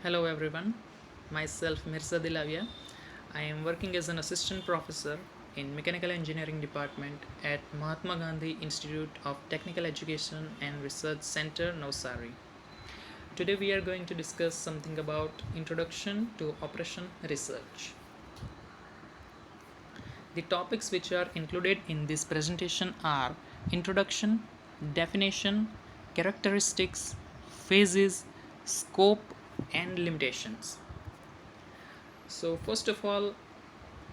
Hello everyone, myself Mirza Dilavia. I am working as an assistant professor in Mechanical Engineering Department at Mahatma Gandhi Institute of Technical Education and Research Center, Navsari. Today we are going to discuss something about Introduction to Operation Research. The topics which are included in this presentation are Introduction, Definition, Characteristics, Phases, Scope, and Limitations. So first of all,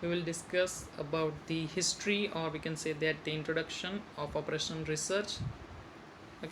we will discuss about the history, or we can say that the introduction of operation research. Okay.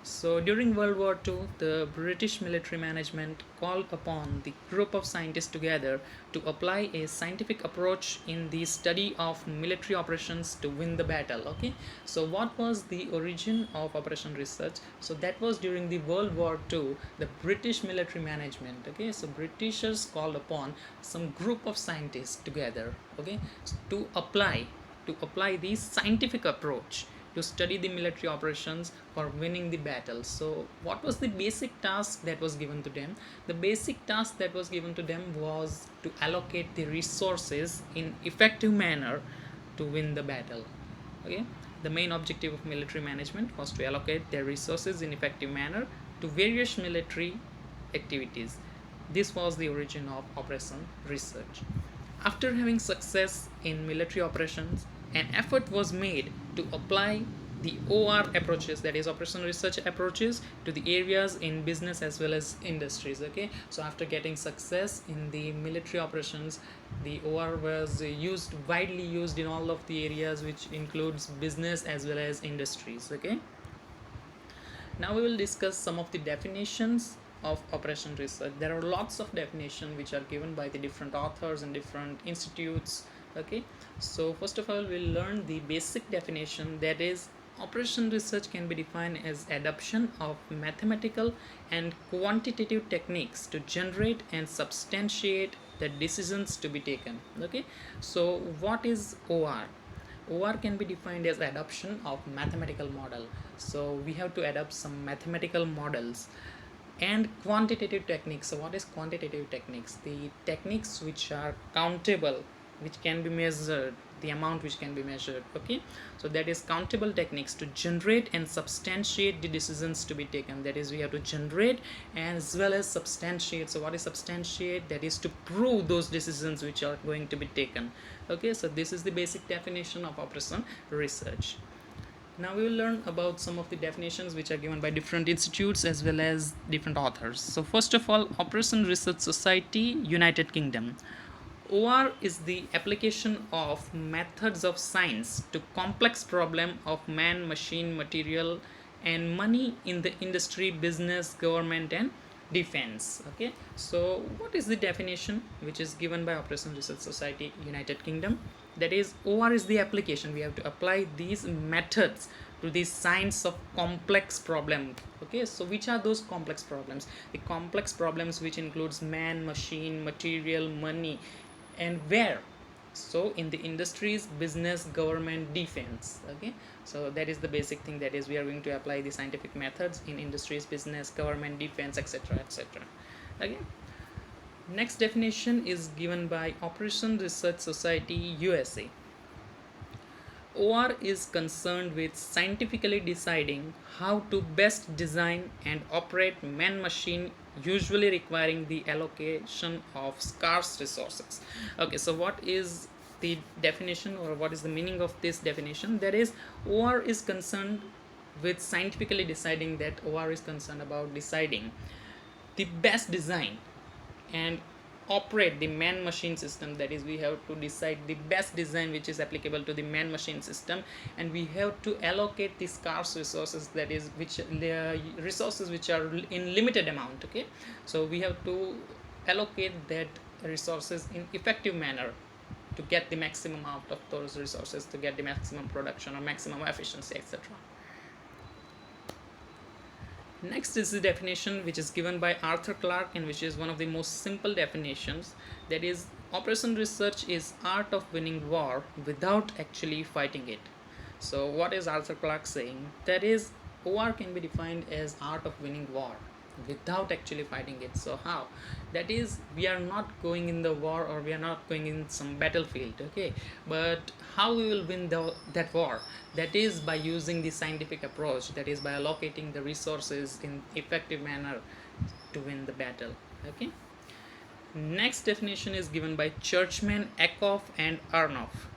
So during World War II, the British military management called upon the group of scientists together to apply a scientific approach in the study of military operations to win the battle. Okay, so what was the origin of operation research? So that was during the World War II, the British military management. Okay, so Britishers called upon some group of scientists together. Okay, to apply the scientific approach to study the military operations for winning the battle. So what was the basic task that was given to them? The basic task that was given to them was to allocate the resources in effective manner to win the battle. Okay, the main objective of military management was to allocate their resources in effective manner to various military activities. This was the origin of operation research. After having success in military operations, an effort was made to apply the OR approaches, that is operation research approaches, to the areas in business as well as industries. Okay, so after getting success in the military operations, the OR was widely used in all of the areas, which includes business as well as industries. Okay, now we will discuss some of the definitions of operation research. There are lots of definitions which are given by the different authors and different institutes. Okay, so first of all we'll learn the basic definition, that is operation research can be defined as adoption of mathematical and quantitative techniques to generate and substantiate the decisions to be taken. Okay, so what is OR? OR can be defined as adoption of mathematical model. So we have to adopt some mathematical models and quantitative techniques. So what is quantitative techniques? The techniques which are countable, which can be measured, the amount which can be measured. Okay, so that is countable techniques to generate and substantiate the decisions to be taken. That is, we have to generate as well as substantiate. So what is substantiate? That is to prove those decisions which are going to be taken. Okay, so this is the basic definition of operation research. Now we will learn about some of the definitions which are given by different institutes as well as different authors. So first of all, Operation Research Society, United Kingdom. OR is the application of methods of science to complex problem of man, machine, material and money in the industry, business, government and defense. Okay, so what is the definition which is given by Operation Research Society, United Kingdom? That is, OR is the application. We have to apply these methods to the science of complex problem. Okay, so which are those complex problems? The complex problems which includes man, machine, material, money and where. So in the industries, business, government, defense. Okay, so that is the basic thing, that is we are going to apply the scientific methods in industries, business, government, defense, etc, etc. Okay, next definition is given by Operation Research Society, USA. OR is concerned with scientifically deciding how to best design and operate man-machine, usually requiring the allocation of scarce resources. Okay, so what is the definition, or what is the meaning of this definition? That is, OR is concerned with scientifically deciding, that OR is concerned about deciding the best design and operate the man machine system. That is, we have to decide the best design which is applicable to the man machine system, and we have to allocate the scarce resources, that is which resources which are in limited amount. Okay, so we have to allocate that resources in effective manner to get the maximum out of those resources, to get the maximum production or maximum efficiency, etc. Next is the definition which is given by Arthur Clarke, and which is one of the most simple definitions. That is, operation research is art of winning war without actually fighting it. So what is Arthur Clarke saying? That is, OR can be defined as art of winning war. without actually fighting it. So how? That is, we are not going in the war, or we are not going in some battlefield, okay, but how we will win that war? That is by using the scientific approach, that is by allocating the resources in effective manner to win the battle, okay. Next definition is given by Churchman, Eckhoff and Arnoff.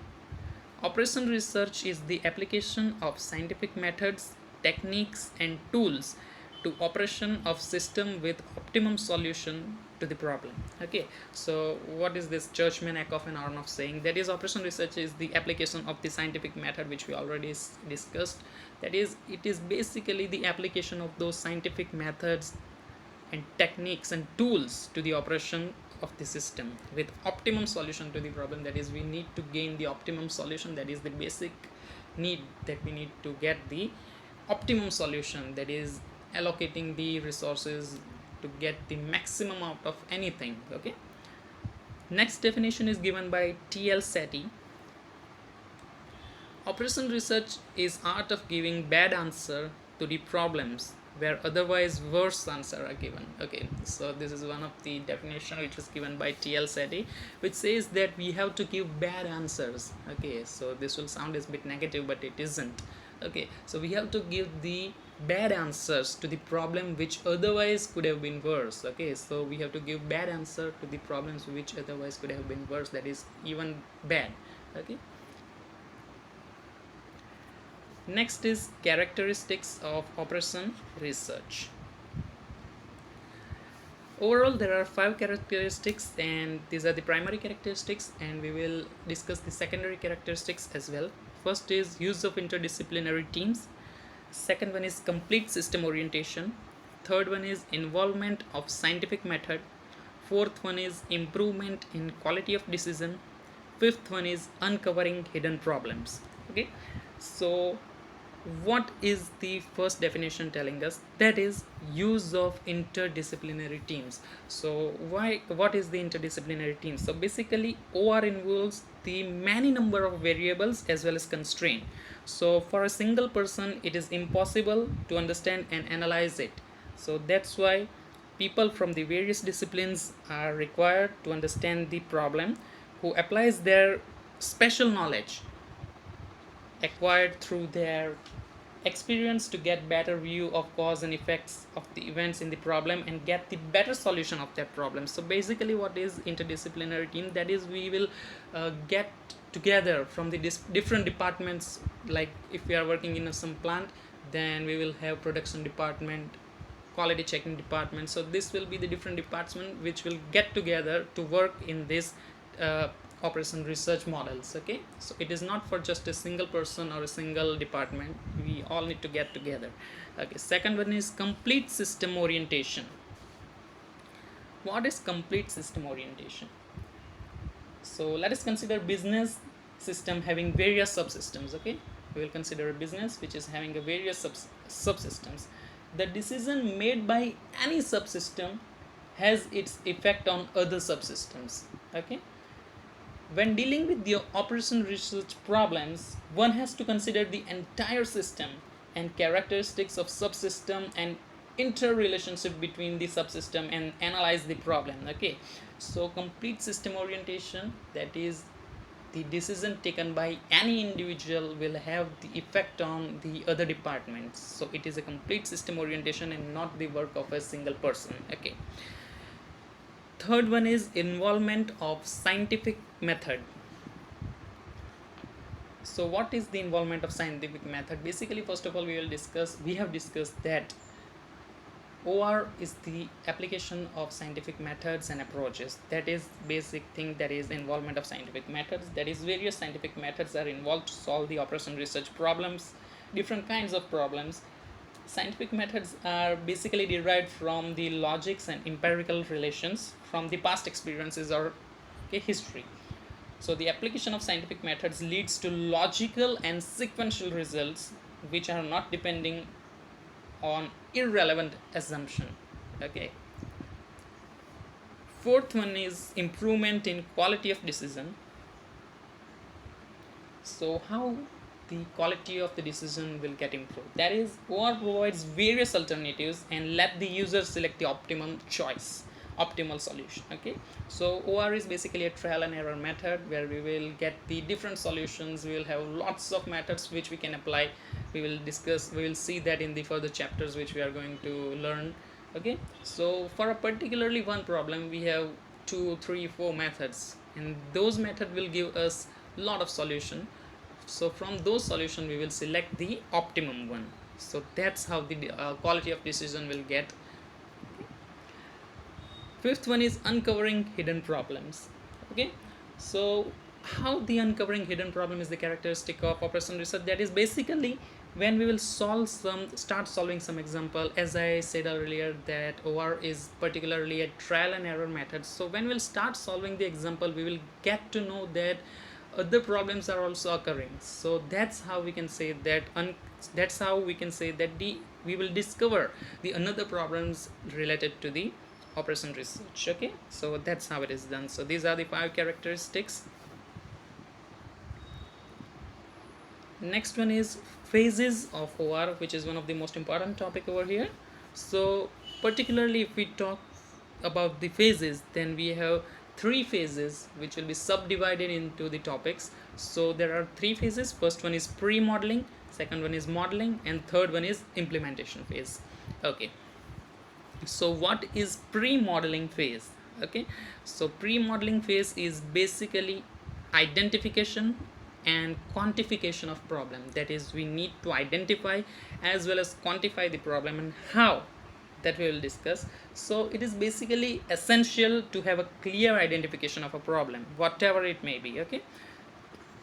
Operation research is the application of scientific methods, techniques, and tools to operation of system with optimum solution to the problem. Okay, so what is this Churchman, Eckhoff, and Aronoff saying? That is, operation research is the application of the scientific method, which we already discussed. That is, it is basically the application of those scientific methods and techniques and tools to the operation of the system with optimum solution to the problem. That is, we need to gain the optimum solution. That is the basic need, that we need to get the optimum solution, that is allocating the resources to get the maximum out of anything, okay. Next definition is given by T.L. Seti. Operation research is art of giving bad answer to the problems where otherwise worse answer are given. Okay, so this is one of the definition which is given by T.L. Seti, which says that we have to give bad answers. Okay, so this will sound a bit negative, but it isn't. Okay, so we have to give the bad answers to the problem which otherwise could have been worse. Okay, so we have to give bad answer to the problems which otherwise could have been worse, that is even bad. Okay. Next is characteristics of operation research. Overall, there are 5 characteristics, and these are the primary characteristics, and we will discuss the secondary characteristics as well. First is use of interdisciplinary teams. Second one is complete system orientation. Third one is involvement of scientific method. Fourth one is improvement in quality of decision. Fifth one is uncovering hidden problems. Okay, so what is the first definition telling us? That is use of interdisciplinary teams. So what is the interdisciplinary team? So basically OR involves the many number of variables as well as constraint. So for a single person it is impossible to understand and analyze it. So that's why people from the various disciplines are required to understand the problem, who applies their special knowledge acquired through their experience to get better view of cause and effects of the events in the problem and get the better solution of that problem. So basically what is interdisciplinary team? That is, we will get together from the different departments. Like if we are working in some plant, then we will have production department, quality checking department. So this will be the different departments which will get together to work in this operation research models. Okay, so it is not for just a single person or a single department, we all need to get together. Okay, second one is complete system orientation. What is complete system orientation? So let us consider business system having various subsystems. Okay, we will consider a business which is having a various subsystems. The decision made by any subsystem has its effect on other subsystems. Okay, when dealing with the operation research problems, one has to consider the entire system and characteristics of subsystem and interrelationship between the subsystem and analyze the problem. Okay, so complete system orientation, that is the decision taken by any individual will have the effect on the other departments. So it is a complete system orientation and not the work of a single person. Okay. Third one is involvement of scientific method. So what is the involvement of scientific method? Basically, first of all, we have discussed that OR is the application of scientific methods and approaches. That is basic thing, that is involvement of scientific methods. That is, various scientific methods are involved to solve the operation research problems, different kinds of problems. Scientific methods are basically derived from the logics and empirical relations from the past experiences or history. So the application of scientific methods leads to logical and sequential results which are not depending on irrelevant assumption. Okay. Fourth one is improvement in quality of decision. So how the quality of the decision will get improved. That is, OR provides various alternatives and let the user select the optimum choice, optimal solution. Okay, so OR is basically a trial and error method where we will get the different solutions. We will have lots of methods which we can apply. We will discuss, we will see that in the further chapters which we are going to learn. Okay, so for a particularly one problem we have 2, 3, 4 methods, and those method will give us a lot of solution. So from those solution we will select the optimum one. So that's how the quality of decision will get. Fifth one is uncovering hidden problems. Okay, so how the uncovering hidden problem is the characteristic of operation research. That is basically when we will start solving some example. As I said earlier, that OR is particularly a trial and error method. So when we'll start solving the example, we will get to know that other problems are also occurring. So that's how we can say that we will discover the another problems related to the operation research. Okay, so that's how it is done. So these are the 5 characteristics. Next one is phases of OR, which is one of the most important topic over here. So particularly if we talk about the phases, then we have 3 phases which will be subdivided into the topics. So there are 3 phases. First one is pre-modeling, second one is modeling, and third one is implementation phase. Okay, so what is pre-modeling phase? Okay, so pre-modeling phase is basically identification and quantification of problem. That is, we need to identify as well as quantify the problem, and how, that we will discuss. So it is basically essential to have a clear identification of a problem, whatever it may be. Okay,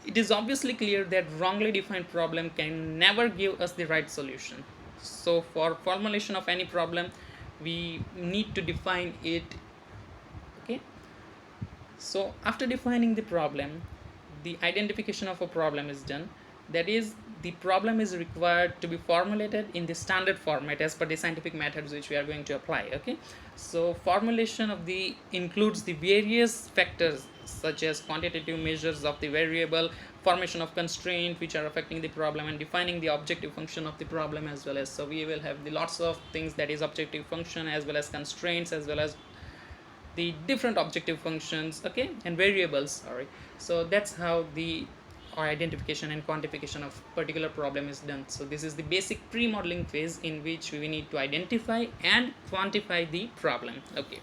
it is obviously clear that wrongly defined problem can never give us the right solution. So for formulation of any problem, we need to define it. Okay, so after defining the problem, the identification of a problem is done. That is, the problem is required to be formulated in the standard format as per the scientific methods which we are going to apply. Okay, so formulation of the includes the various factors such as quantitative measures of the variable, formation of constraint which are affecting the problem, and defining the objective function of the problem as well as. So we will have the lots of things, that is objective function as well as constraints as well as the different objective functions, okay, and variables, sorry. So that's how the identification and quantification of particular problem is done. So this is the basic pre-modeling phase in which we need to identify and quantify the problem. Okay,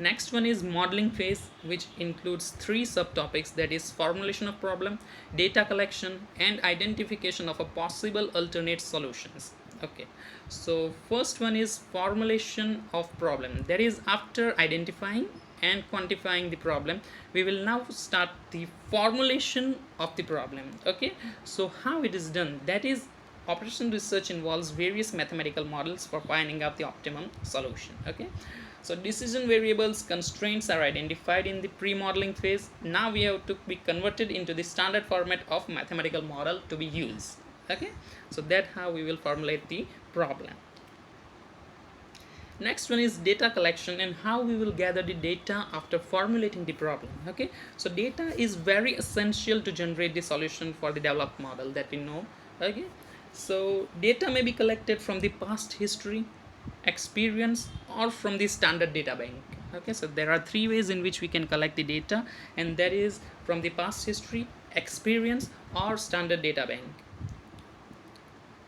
next one is modeling phase, which includes 3 subtopics, that is formulation of problem, data collection, and identification of a possible alternate solutions. Okay, so first one is formulation of problem. That is, after identifying and quantifying the problem, we will now start the formulation of the problem. Okay, so how it is done? That is, operation research involves various mathematical models for finding out the optimum solution. Okay, so decision variables, constraints are identified in the pre-modeling phase. Now we have to be converted into the standard format of mathematical model to be used. Okay, so that's how we will formulate the problem. Next one is data collection and how we will gather the data after formulating the problem. Okay, so data is very essential to generate the solution for the developed model that we know. Okay, so data may be collected from the past history, experience, or from the standard data bank. Okay, so there are 3 ways in which we can collect the data, and that is from the past history, experience, or standard data bank.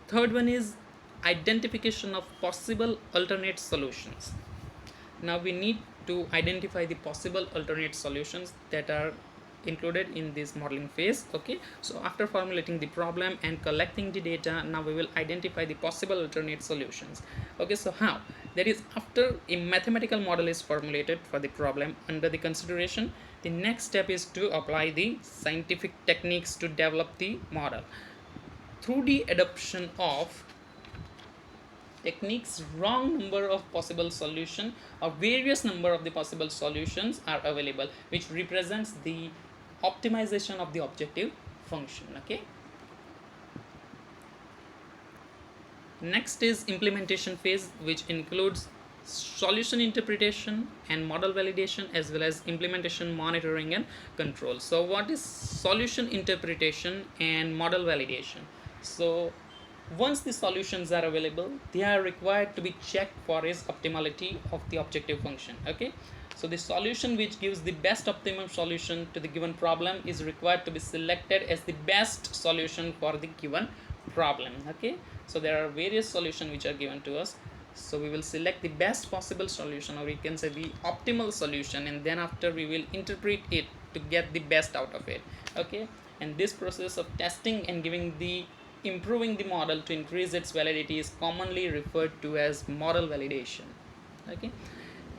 Third one is identification of possible alternate solutions. Now we need to identify the possible alternate solutions that are included in this modeling phase. Okay, so after formulating the problem and collecting the data, now we will identify the possible alternate solutions. Okay, so how? That is, after a mathematical model is formulated for the problem under the consideration, the next step is to apply the scientific techniques to develop the model. Through the adoption of techniques, wrong number of possible solution or various number of the possible solutions are available, which represents the optimization of the objective function. Okay, next is implementation phase, which includes solution interpretation and model validation, as well as implementation, monitoring and control. So what is solution interpretation and model validation? So once the solutions are available, they are required to be checked for its optimality of the objective function. Okay, so the solution which gives the best optimum solution to the given problem is required to be selected as the best solution for the given problem. Okay, so there are various solutions which are given to us, so we will select the best possible solution, or we can say the optimal solution, and then after we will interpret it to get the best out of it. Okay, and this process of testing and improving the model to increase its validity is commonly referred to as model validation. Okay,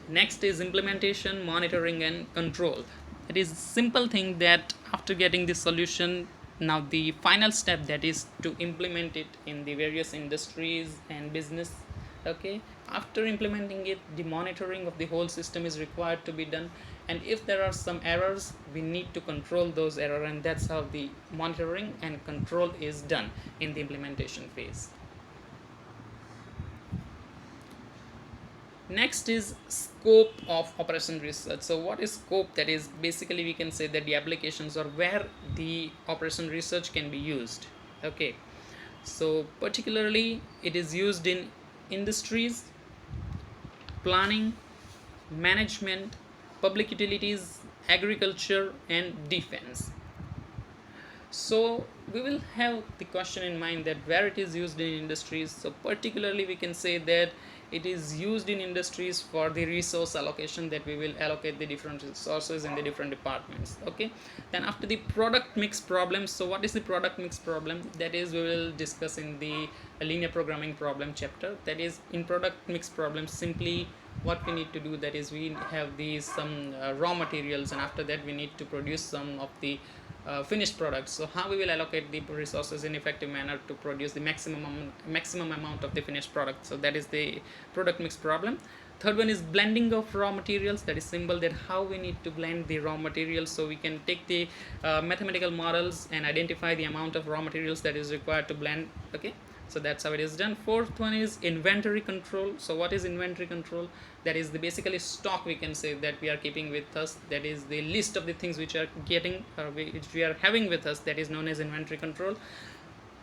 next is implementation, monitoring and control. It is a simple thing that after getting the solution, now the final step, that is to implement it in the various industries and business. Okay, after implementing it, the monitoring of the whole system is required to be done, and if there are some errors, we need to control those errors, and that's how the monitoring and control is done in the implementation phase. Next is scope of operation research. So what is scope? That is basically, we can say that the applications or where the operation research can be used. Okay, so particularly it is used in industries, planning, management, public utilities, agriculture and defense. So we will have the question in mind that where it is used in industries. So particularly we can say that it is used in industries for the resource allocation, that we will allocate the different resources in the different departments. Okay, then after the product mix problem. So what is the product mix problem? That is, we will discuss in the linear programming problem chapter. That is, in product mix problem, simply what we need to do, that is, we have these some raw materials, and after that we need to produce some of the finished products. So how we will allocate the resources in effective manner to produce the maximum amount of the finished product. So that is the product mix problem. Third one is blending of raw materials. That is simple, that how we need to blend the raw materials, so we can take the mathematical models and identify the amount of raw materials that is required to blend. Okay, so that's how it is done. Fourth one is inventory control. So what is inventory control? That is the basically stock, we can say, that we are keeping with us. That is the list of the things which are getting which we are having with us, that is known as inventory control.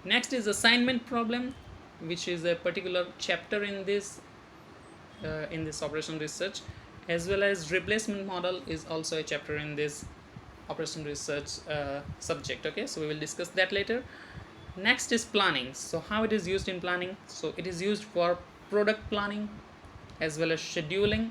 Next is assignment problem, which is a particular chapter in this operation research, as well as replacement model is also a chapter in this operation research subject. Okay, so we will discuss that later. Next is planning. So how it is used in planning? So it is used for product planning, as well as scheduling,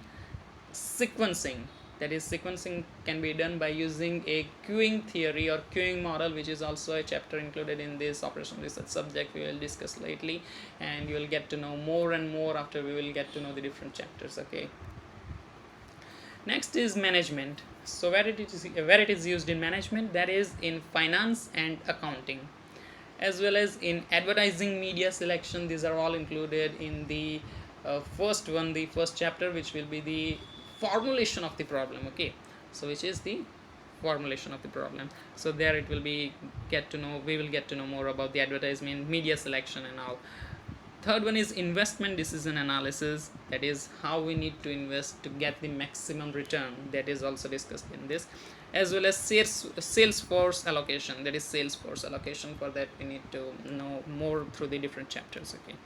sequencing. That is, sequencing can be done by using a queuing theory or queuing model, which is also a chapter included in this operation research subject. We will discuss lately, and you will get to know more and more after we will get to know the different chapters. Okay, next is management. So where it is used in management, that is in finance and accounting, as well as in advertising, media selection. These are all included in the first chapter, which will be the formulation of the problem. Okay, so which is the formulation of the problem. So there it will be we will get to know more about the advertisement, media selection and all. Third one is investment decision analysis. That is how we need to invest to get the maximum return. That is also discussed in this, as well as sales force allocation. That is sales force allocation. For that we need to know more through the different chapters. Okay,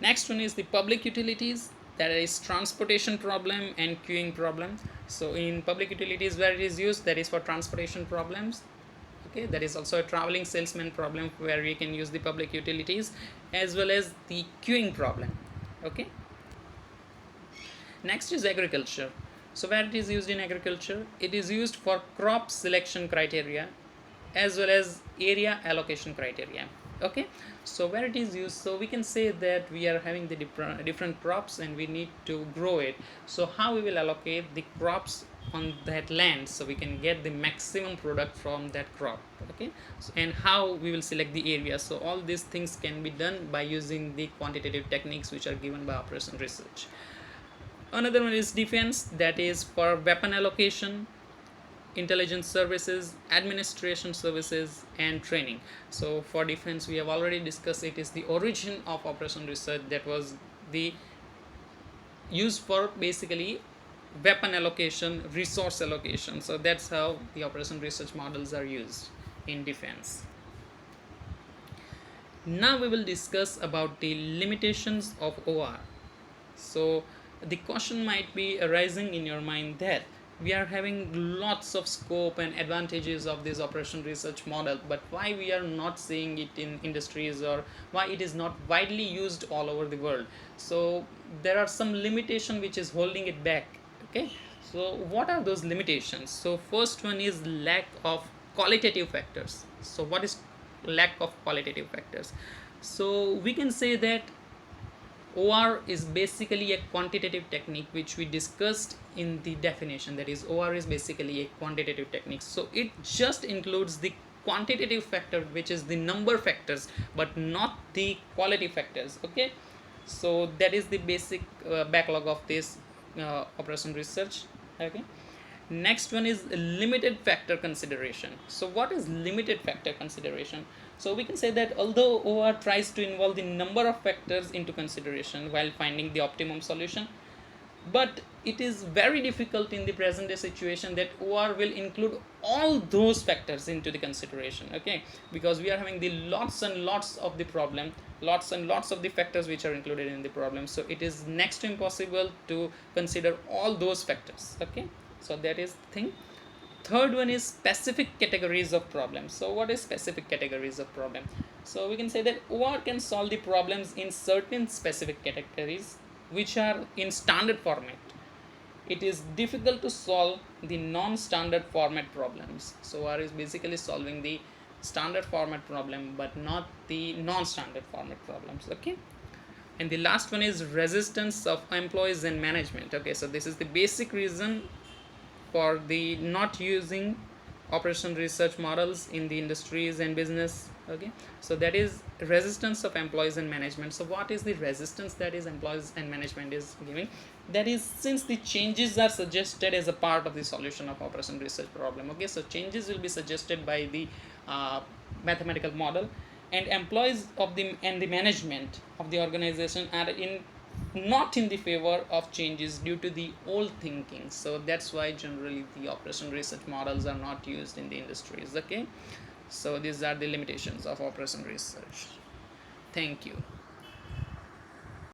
next one is the public utilities. That is transportation problem and queuing problem. So in public utilities, where it is used, that is for transportation problems. Okay, that is also a traveling salesman problem, where we can use the public utilities, as well as the queuing problem. Okay, next is agriculture. So where it is used in agriculture, it is used for crop selection criteria, as well as area allocation criteria. Okay, so where it is used, so we can say that we are having the different crops and we need to grow it. So how we will allocate the crops on that land, so we can get the maximum product from that crop. Okay, so, and how we will select the area. So all these things can be done by using the quantitative techniques which are given by operation research. Another one is defense. That is for weapon allocation, intelligence services, administration services and training. So for defense, we have already discussed, it is the origin of operation research. That was the used for basically weapon allocation, resource allocation. So that's how the operation research models are used in defense. Now we will discuss about the limitations of OR. So the question might be arising in your mind that we are having lots of scope and advantages of this operation research model, but why we are not seeing it in industries, or why it is not widely used all over the world. So there are some limitation which is holding it back. Okay, so what are those limitations? So first one is lack of qualitative factors. So what is lack of qualitative factors? So we can say that OR is basically a quantitative technique which we discussed in the definition. That is, OR is basically a quantitative technique. So it just includes the quantitative factor, which is the number factors, but not the quality factors. Okay, so that is the basic backlog of this operation research. Okay, next one is limited factor consideration. So what is limited factor consideration? So we can say that although OR tries to involve the number of factors into consideration while finding the optimum solution, but it is very difficult in the present day situation that OR will include all those factors into the consideration. Okay, because we are having the lots and lots of the problem, lots and lots of the factors which are included in the problem. So it is next to impossible to consider all those factors. Okay, so that is the thing. Third one is specific categories of problems. So what is specific categories of problem? So we can say that OR can solve the problems in certain specific categories which are in standard format. It is difficult to solve the non-standard format problems. So OR is basically solving the standard format problem but not the non-standard format problems. Okay, and the last one is resistance of employees and management. Okay, so this is the basic reason for the not using operation research models in the industries and business. Okay, so that is resistance of employees and management. So what is the resistance that is employees and management is giving? That is, since the changes are suggested as a part of the solution of operation research problem. Okay, so changes will be suggested by the mathematical model, and employees of the and the management of the organization are in not in the favor of changes due to the old thinking. So that's why generally the operation research models are not used in the industries. Okay, so these are the limitations of operation research. Thank you.